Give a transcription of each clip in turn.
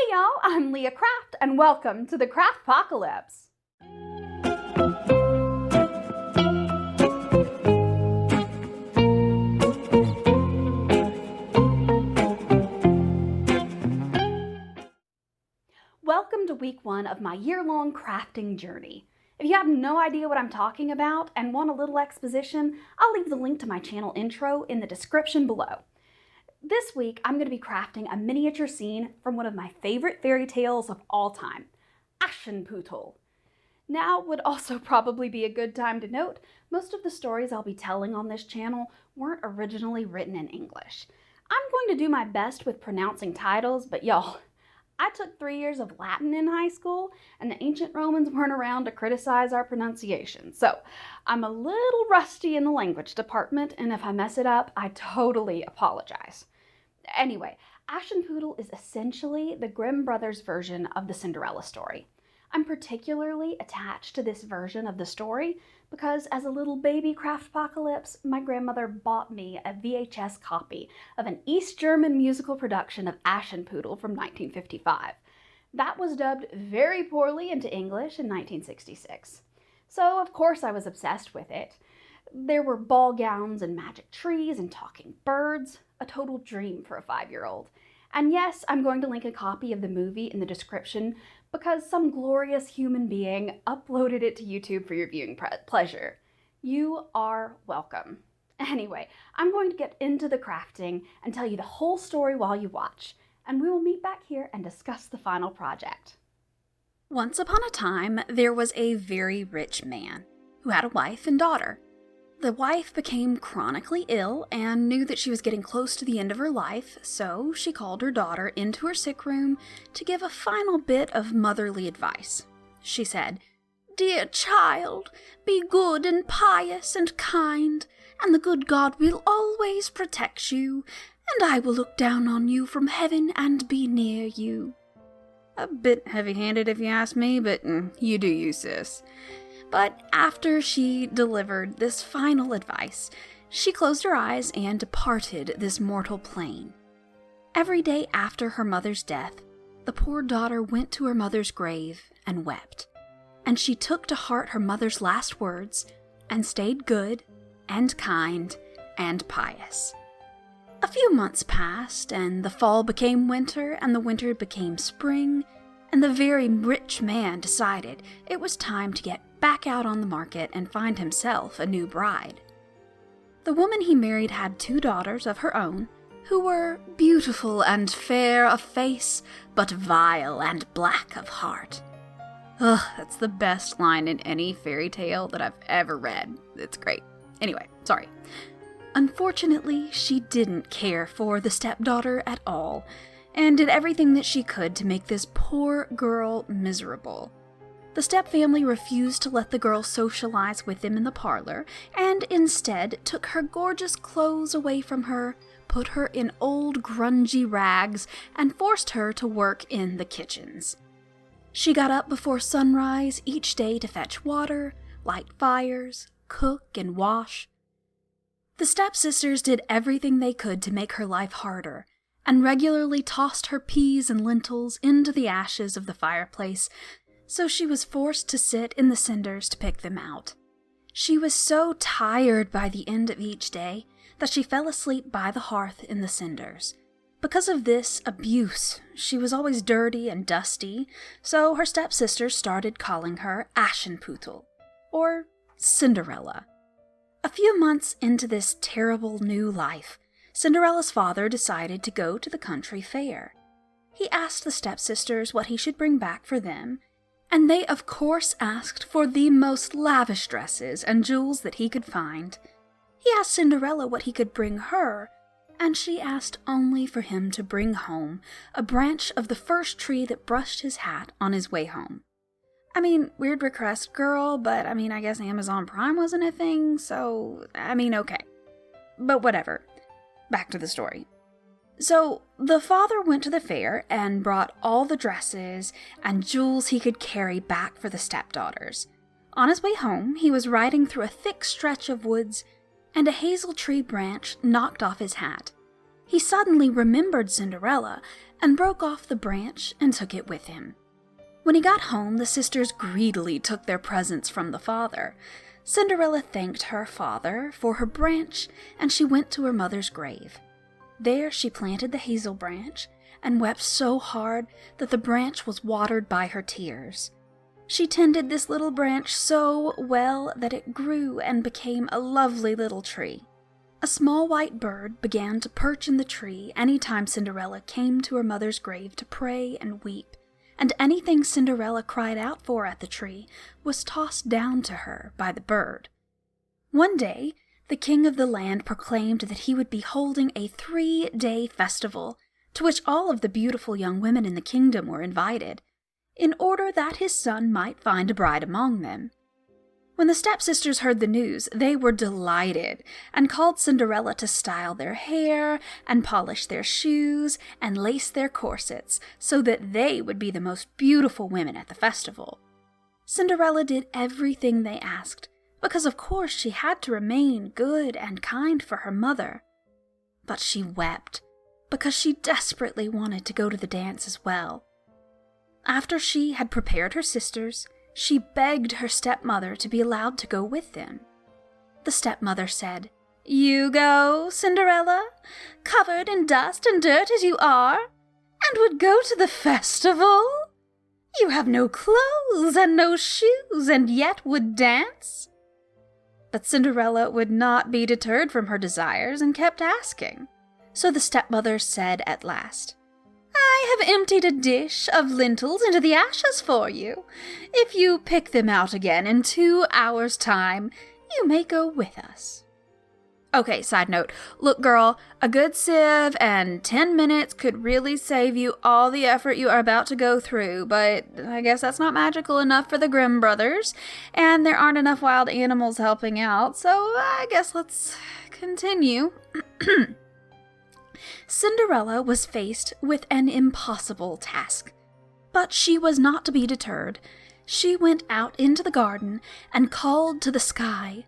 Hey y'all, I'm Leah Craft, and welcome to the Craftpocalypse. Welcome to week 1 of my year-long crafting journey. If you have no idea what I'm talking about and want a little exposition, I'll leave the link to my channel intro in the description below. This week, I'm going to be crafting a miniature scene from one of my favorite fairy tales of all time, Aschenputtel. Now would also probably be a good time to note, most of the stories I'll be telling on this channel weren't originally written in English. I'm going to do my best with pronouncing titles, but y'all, I took 3 years of Latin in high school, and the ancient Romans weren't around to criticize our pronunciation. So I'm a little rusty in the language department, and if I mess it up, I totally apologize. Anyway, Aschenputtel is essentially the Grimm brothers' version of the Cinderella story. I'm particularly attached to this version of the story because as a little baby Craftpocalypse, my grandmother bought me a VHS copy of an East German musical production of Aschenputtel from 1955. That was dubbed very poorly into English in 1966. So of course I was obsessed with it. There were ball gowns and magic trees and talking birds, a total dream for a 5-year-old. And yes, I'm going to link a copy of the movie in the description because some glorious human being uploaded it to YouTube for your viewing pleasure. You are welcome. Anyway, I'm going to get into the crafting and tell you the whole story while you watch, and we will meet back here and discuss the final project. Once upon a time, there was a very rich man who had a wife and daughter. The wife became chronically ill and knew that she was getting close to the end of her life, so she called her daughter into her sick room to give a final bit of motherly advice. She said, "Dear child, be good and pious and kind, and the good God will always protect you, and I will look down on you from heaven and be near you." A bit heavy-handed if you ask me, but you do you, sis. But after she delivered this final advice, she closed her eyes and departed this mortal plane. Every day after her mother's death, the poor daughter went to her mother's grave and wept. And she took to heart her mother's last words and stayed good and kind and pious. A few months passed, and the fall became winter, and the winter became spring, and the very rich man decided it was time to get back out on the market and find himself a new bride. The woman he married had 2 daughters of her own, who were beautiful and fair of face, but vile and black of heart. Ugh, that's the best line in any fairy tale that I've ever read. It's great. Anyway, sorry. Unfortunately, she didn't care for the stepdaughter at all, and did everything that she could to make this poor girl miserable. The stepfamily refused to let the girl socialize with them in the parlor, and instead took her gorgeous clothes away from her, put her in old grungy rags, and forced her to work in the kitchens. She got up before sunrise each day to fetch water, light fires, cook, and wash. The stepsisters did everything they could to make her life harder, and regularly tossed her peas and lentils into the ashes of the fireplace, so she was forced to sit in the cinders to pick them out. She was so tired by the end of each day that she fell asleep by the hearth in the cinders. Because of this abuse, she was always dirty and dusty, so her stepsisters started calling her Aschenputtel, or Cinderella. A few months into this terrible new life, Cinderella's father decided to go to the country fair. He asked the stepsisters what he should bring back for them, and they of course asked for the most lavish dresses and jewels that he could find. He asked Cinderella what he could bring her, and she asked only for him to bring home a branch of the first tree that brushed his hat on his way home. I mean, weird request, girl, but I guess Amazon Prime wasn't a thing, so, okay. But whatever. Back to the story. So, the father went to the fair and brought all the dresses and jewels he could carry back for the stepdaughters. On his way home, he was riding through a thick stretch of woods, and a hazel tree branch knocked off his hat. He suddenly remembered Cinderella and broke off the branch and took it with him. When he got home, the sisters greedily took their presents from the father. Cinderella thanked her father for her branch, and she went to her mother's grave. There she planted the hazel branch, and wept so hard that the branch was watered by her tears. She tended this little branch so well that it grew and became a lovely little tree. A small white bird began to perch in the tree any time Cinderella came to her mother's grave to pray and weep, and anything Cinderella cried out for at the tree was tossed down to her by the bird. One day, the king of the land proclaimed that he would be holding a 3-day festival, to which all of the beautiful young women in the kingdom were invited, in order that his son might find a bride among them. When the stepsisters heard the news, they were delighted, and called Cinderella to style their hair, and polish their shoes, and lace their corsets, so that they would be the most beautiful women at the festival. Cinderella did everything they asked, because of course she had to remain good and kind for her mother. But she wept, because she desperately wanted to go to the dance as well. After she had prepared her sisters, she begged her stepmother to be allowed to go with them. The stepmother said, "You go, Cinderella, covered in dust and dirt as you are, and would go to the festival? You have no clothes and no shoes, and yet would dance?" But Cinderella would not be deterred from her desires and kept asking. So the stepmother said at last, "I have emptied a dish of lentils into the ashes for you. If you pick them out again in 2 hours' time, you may go with us." Okay, side note. Look, girl, a good sieve and 10 minutes could really save you all the effort you are about to go through, but I guess that's not magical enough for the Grimm brothers, and there aren't enough wild animals helping out, so I guess let's continue. Cinderella was faced with an impossible task, but she was not to be deterred. She went out into the garden and called to the sky,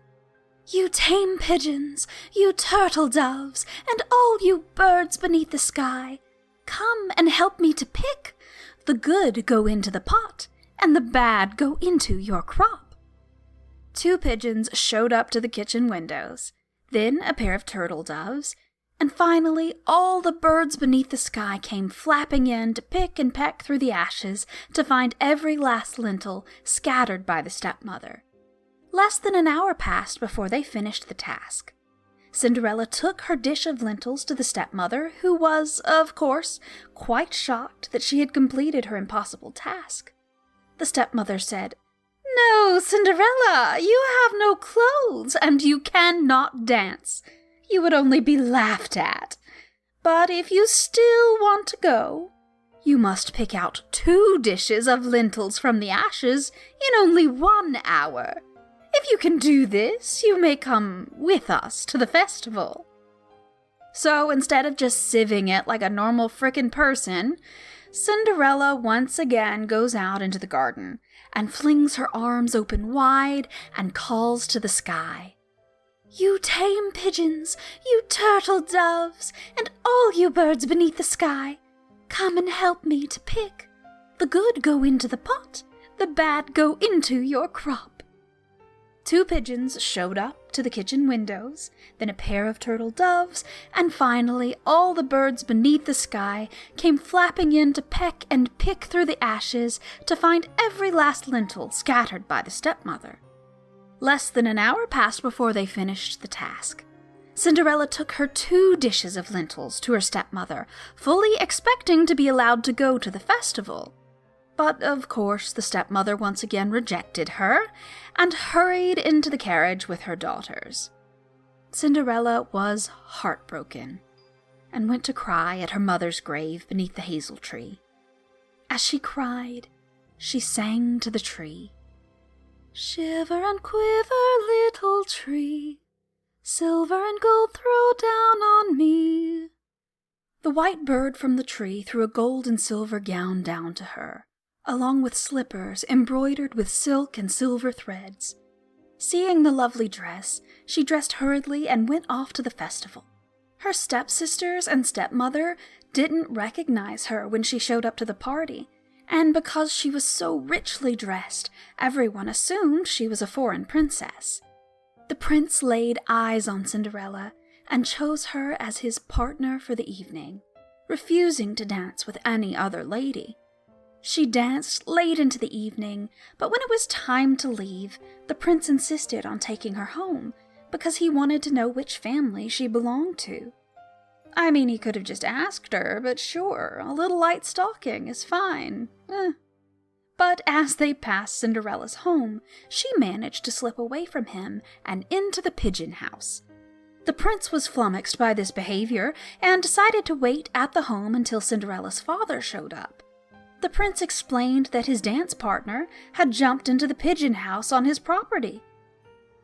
"You tame pigeons, you turtle doves, and all you birds beneath the sky, come and help me to pick. The good go into the pot, and the bad go into your crop." 2 pigeons showed up to the kitchen windows, then a pair of turtle doves, and finally all the birds beneath the sky came flapping in to pick and peck through the ashes to find every last lentil scattered by the stepmother. Less than an hour passed before they finished the task. Cinderella took her dish of lentils to the stepmother, who was, of course, quite shocked that she had completed her impossible task. The stepmother said, "No, Cinderella, you have no clothes, and you cannot dance. You would only be laughed at. But if you still want to go, you must pick out 2 dishes of lentils from the ashes in only 1 hour. If you can do this, you may come with us to the festival." So instead of just sieving it like a normal frickin' person, Cinderella once again goes out into the garden and flings her arms open wide and calls to the sky, "You tame pigeons, you turtle doves, and all you birds beneath the sky, come and help me to pick. The good go into the pot, the bad go into your crop." 2 pigeons showed up to the kitchen windows, then a pair of turtle doves, and finally all the birds beneath the sky came flapping in to peck and pick through the ashes to find every last lentil scattered by the stepmother. Less than an hour passed before they finished the task. Cinderella took her 2 dishes of lentils to her stepmother, fully expecting to be allowed to go to the festival. But of course the stepmother once again rejected her and hurried into the carriage with her daughters. Cinderella was heartbroken and went to cry at her mother's grave beneath the hazel tree. As she cried, she sang to the tree, "Shiver and quiver, little tree, silver and gold throw down on me." The white bird from the tree threw a gold and silver gown down to her, along with slippers embroidered with silk and silver threads. Seeing the lovely dress, she dressed hurriedly and went off to the festival. Her stepsisters and stepmother didn't recognize her when she showed up to the party, and because she was so richly dressed, everyone assumed she was a foreign princess. The prince laid eyes on Cinderella and chose her as his partner for the evening, refusing to dance with any other lady. She danced late into the evening, but when it was time to leave, the prince insisted on taking her home because he wanted to know which family she belonged to. I mean, he could have just asked her, but sure, a little light stalking is fine. But as they passed Cinderella's home, she managed to slip away from him and into the pigeon house. The prince was flummoxed by this behavior and decided to wait at the home until Cinderella's father showed up. The prince explained that his dance partner had jumped into the pigeon house on his property.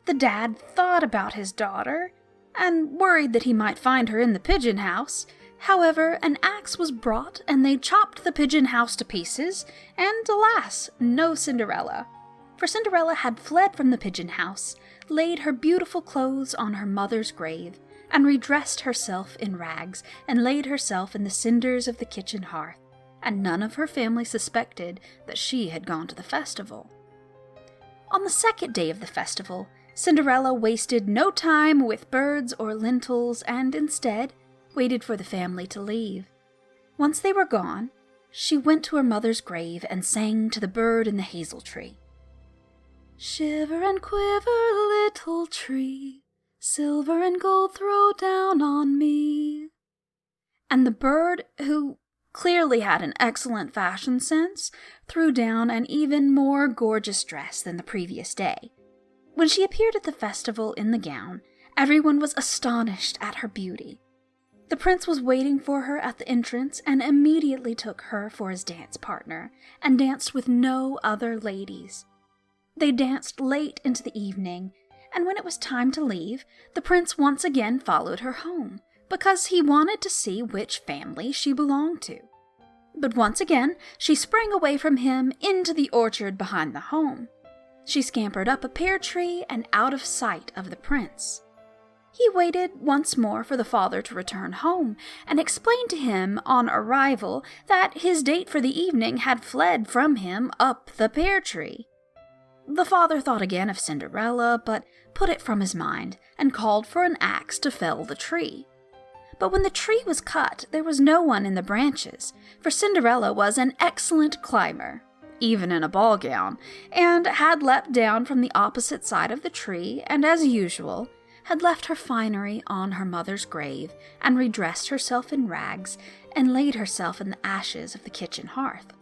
The dad thought about his daughter and worried that he might find her in the pigeon house. However, an axe was brought and they chopped the pigeon house to pieces, and alas, no Cinderella. For Cinderella had fled from the pigeon house, laid her beautiful clothes on her mother's grave, and redressed herself in rags, and laid herself in the cinders of the kitchen hearth, and none of her family suspected that she had gone to the festival. On the second day of the festival, Cinderella wasted no time with birds or lentils and instead waited for the family to leave. Once they were gone, she went to her mother's grave and sang to the bird in the hazel tree. Shiver and quiver, little tree, silver and gold throw down on me. And the bird, who clearly had an excellent fashion sense, threw down an even more gorgeous dress than the previous day. When she appeared at the festival in the gown, everyone was astonished at her beauty. The prince was waiting for her at the entrance and immediately took her for his dance partner and danced with no other ladies. They danced late into the evening, and when it was time to leave, the prince once again followed her home because he wanted to see which family she belonged to. But once again, she sprang away from him into the orchard behind the home. She scampered up a pear tree and out of sight of the prince. He waited once more for the father to return home and explained to him on arrival that his date for the evening had fled from him up the pear tree. The father thought again of Cinderella, but put it from his mind and called for an axe to fell the tree. But when the tree was cut, there was no one in the branches, for Cinderella was an excellent climber, even in a ball gown, and had leapt down from the opposite side of the tree, and as usual, had left her finery on her mother's grave, and redressed herself in rags, and laid herself in the ashes of the kitchen hearth.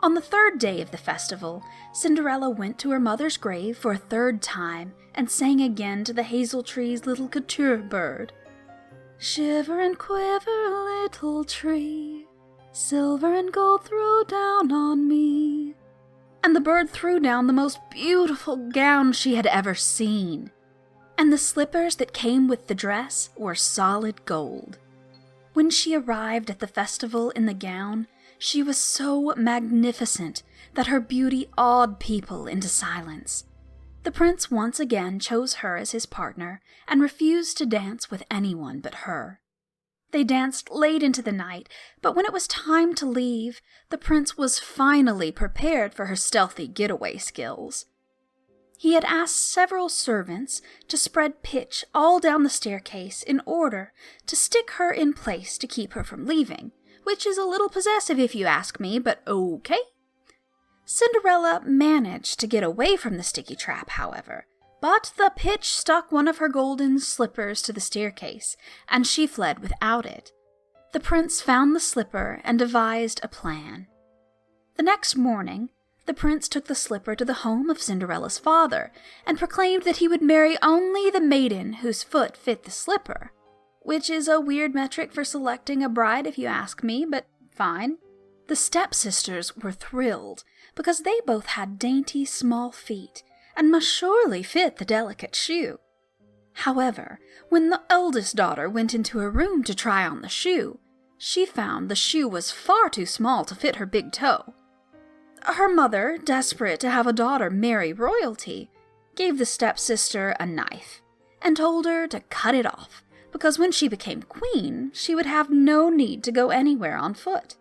On the third day of the festival, Cinderella went to her mother's grave for a third time, and sang again to the hazel tree's little couture bird. Shiver and quiver, little tree, silver and gold throw down on me. And the bird threw down the most beautiful gown she had ever seen. And the slippers that came with the dress were solid gold. When she arrived at the festival in the gown, she was so magnificent that her beauty awed people into silence. The prince once again chose her as his partner and refused to dance with anyone but her. They danced late into the night, but when it was time to leave, the prince was finally prepared for her stealthy getaway skills. He had asked several servants to spread pitch all down the staircase in order to stick her in place to keep her from leaving, which is a little possessive if you ask me, but okay. Cinderella managed to get away from the sticky trap, however, but the pitch stuck one of her golden slippers to the staircase, and she fled without it. The prince found the slipper and devised a plan. The next morning, the prince took the slipper to the home of Cinderella's father, and proclaimed that he would marry only the maiden whose foot fit the slipper, which is a weird metric for selecting a bride if you ask me, but fine. The stepsisters were thrilled, because they both had dainty small feet, and must surely fit the delicate shoe. However, when the eldest daughter went into her room to try on the shoe, she found the shoe was far too small to fit her big toe. Her mother, desperate to have a daughter marry royalty, gave the stepsister a knife, and told her to cut it off, because when she became queen, she would have no need to go anywhere on foot.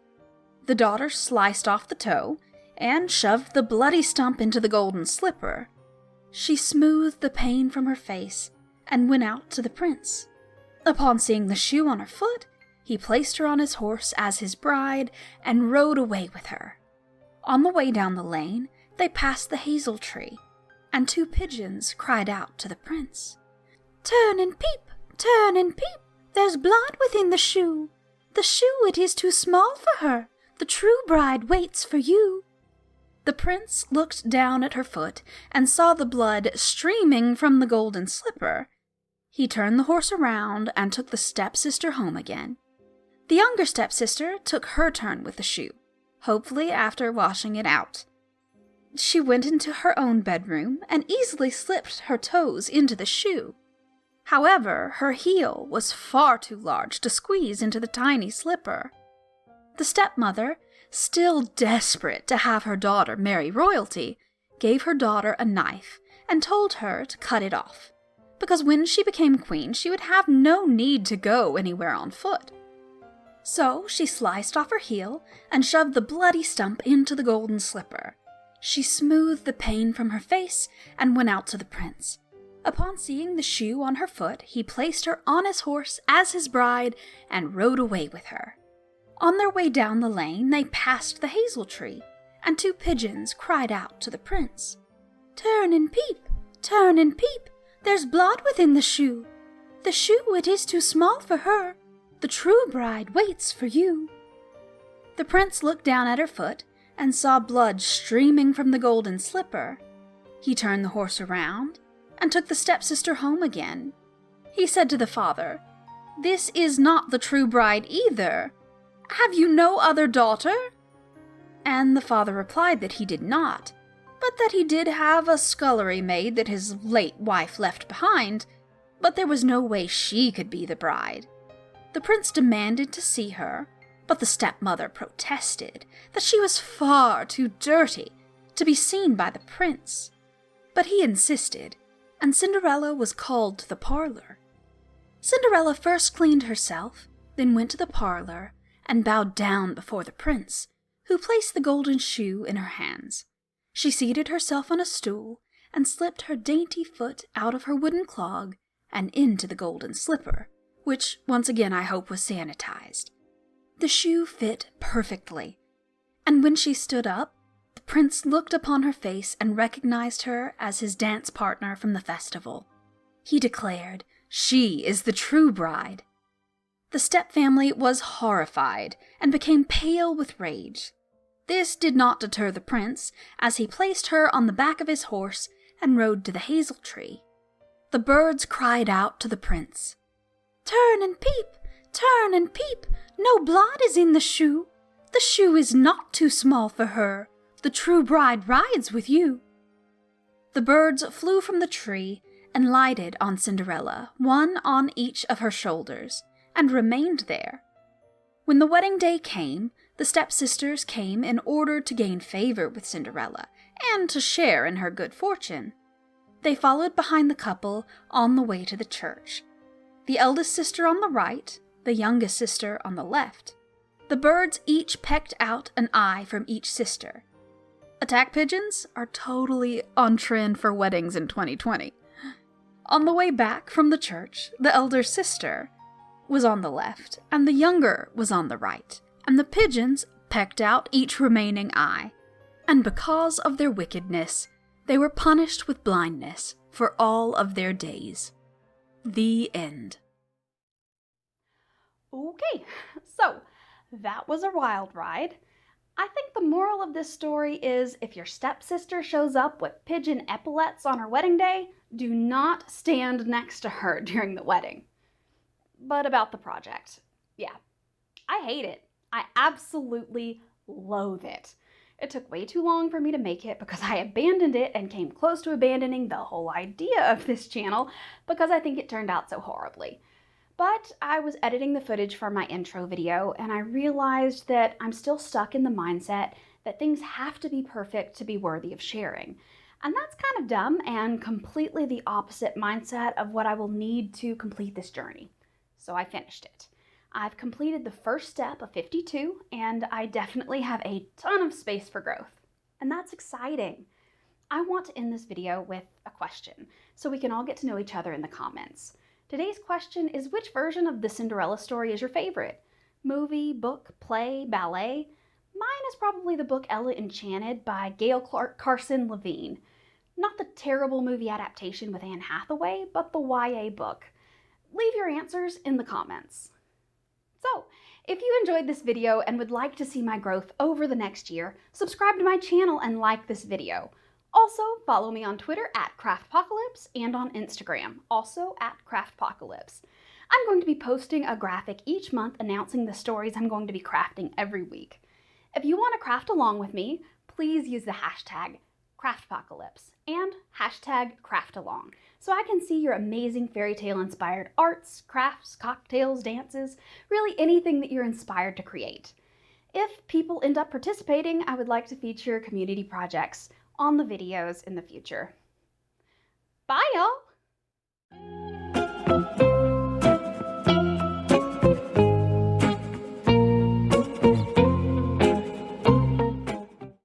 The daughter sliced off the toe and shoved the bloody stump into the golden slipper. She smoothed the pain from her face and went out to the prince. Upon seeing the shoe on her foot, he placed her on his horse as his bride and rode away with her. On the way down the lane, they passed the hazel tree, and 2 pigeons cried out to the prince, turn and peep, there's blood within the shoe. The shoe, it is too small for her. The true bride waits for you." The prince looked down at her foot and saw the blood streaming from the golden slipper. He turned the horse around and took the stepsister home again. The younger stepsister took her turn with the shoe, hopefully after washing it out. She went into her own bedroom and easily slipped her toes into the shoe. However, her heel was far too large to squeeze into the tiny slipper. The stepmother, still desperate to have her daughter marry royalty, gave her daughter a knife and told her to cut it off, because when she became queen she would have no need to go anywhere on foot. So she sliced off her heel and shoved the bloody stump into the golden slipper. She smoothed the pain from her face and went out to the prince. Upon seeing the shoe on her foot, he placed her on his horse as his bride and rode away with her. On their way down the lane, they passed the hazel tree, and 2 pigeons cried out to the prince, turn and peep, there's blood within the shoe. The shoe, it is too small for her. The true bride waits for you." The prince looked down at her foot and saw blood streaming from the golden slipper. He turned the horse around and took the stepsister home again. He said to the father, "This is not the true bride either. Have you no other daughter?" And the father replied that he did not, but that he did have a scullery maid that his late wife left behind, but there was no way she could be the bride. The prince demanded to see her, but the stepmother protested that she was far too dirty to be seen by the prince. But he insisted, and Cinderella was called to the parlor. Cinderella first cleaned herself, then went to the parlor and bowed down before the prince, who placed the golden shoe in her hands. She seated herself on a stool and slipped her dainty foot out of her wooden clog and into the golden slipper, which once again I hope was sanitized. The shoe fit perfectly, and when she stood up, the prince looked upon her face and recognized her as his dance partner from the festival. He declared, "She is the true bride." The stepfamily was horrified and became pale with rage. This did not deter the prince, as he placed her on the back of his horse and rode to the hazel tree. The birds cried out to the prince, turn and peep, no blood is in the shoe. The shoe is not too small for her. The true bride rides with you." The birds flew from the tree and lighted on Cinderella, one on each of her shoulders, and remained there. When the wedding day came, the stepsisters came in order to gain favor with Cinderella and to share in her good fortune. They followed behind the couple on the way to the church. The eldest sister on the right, the youngest sister on the left. The birds each pecked out an eye from each sister. Attack pigeons are totally on trend for weddings in 2020. On the way back from the church, the elder sister was on the left, and the younger was on the right, and the pigeons pecked out each remaining eye. And because of their wickedness, they were punished with blindness for all of their days. The end. Okay, so that was a wild ride. I think the moral of this story is if your stepsister shows up with pigeon epaulets on her wedding day, do not stand next to her during the wedding. But about the project, yeah, I hate it. I absolutely loathe it. It took way too long for me to make it because I abandoned it and came close to abandoning the whole idea of this channel because I think it turned out so horribly. But I was editing the footage for my intro video and I realized that I'm still stuck in the mindset that things have to be perfect to be worthy of sharing. And that's kind of dumb and completely the opposite mindset of what I will need to complete this journey. so I finished it. I've completed the first step of 52, and I definitely have a ton of space for growth. And that's exciting. I want to end this video with a question, so we can all get to know each other in the comments. Today's question is, which version of the Cinderella story is your favorite? Movie, book, play, ballet? Mine is probably the book Ella Enchanted by Gail Carson Levine. Not the terrible movie adaptation with Anne Hathaway, but the YA book. Leave your answers in the comments. So, if you enjoyed this video and would like to see my growth over the next year, subscribe to my channel and like this video. Also, follow me on Twitter @Craftpocalypse and on Instagram, also @Craftpocalypse. I'm going to be posting a graphic each month announcing the stories I'm going to be crafting every week. If you want to craft along with me, please use the hashtag Craftpocalypse and hashtag craftalong so I can see your amazing fairy tale inspired arts, crafts, cocktails, dances, really anything that you're inspired to create. If people end up participating, I would like to feature community projects on the videos in the future. Bye, y'all!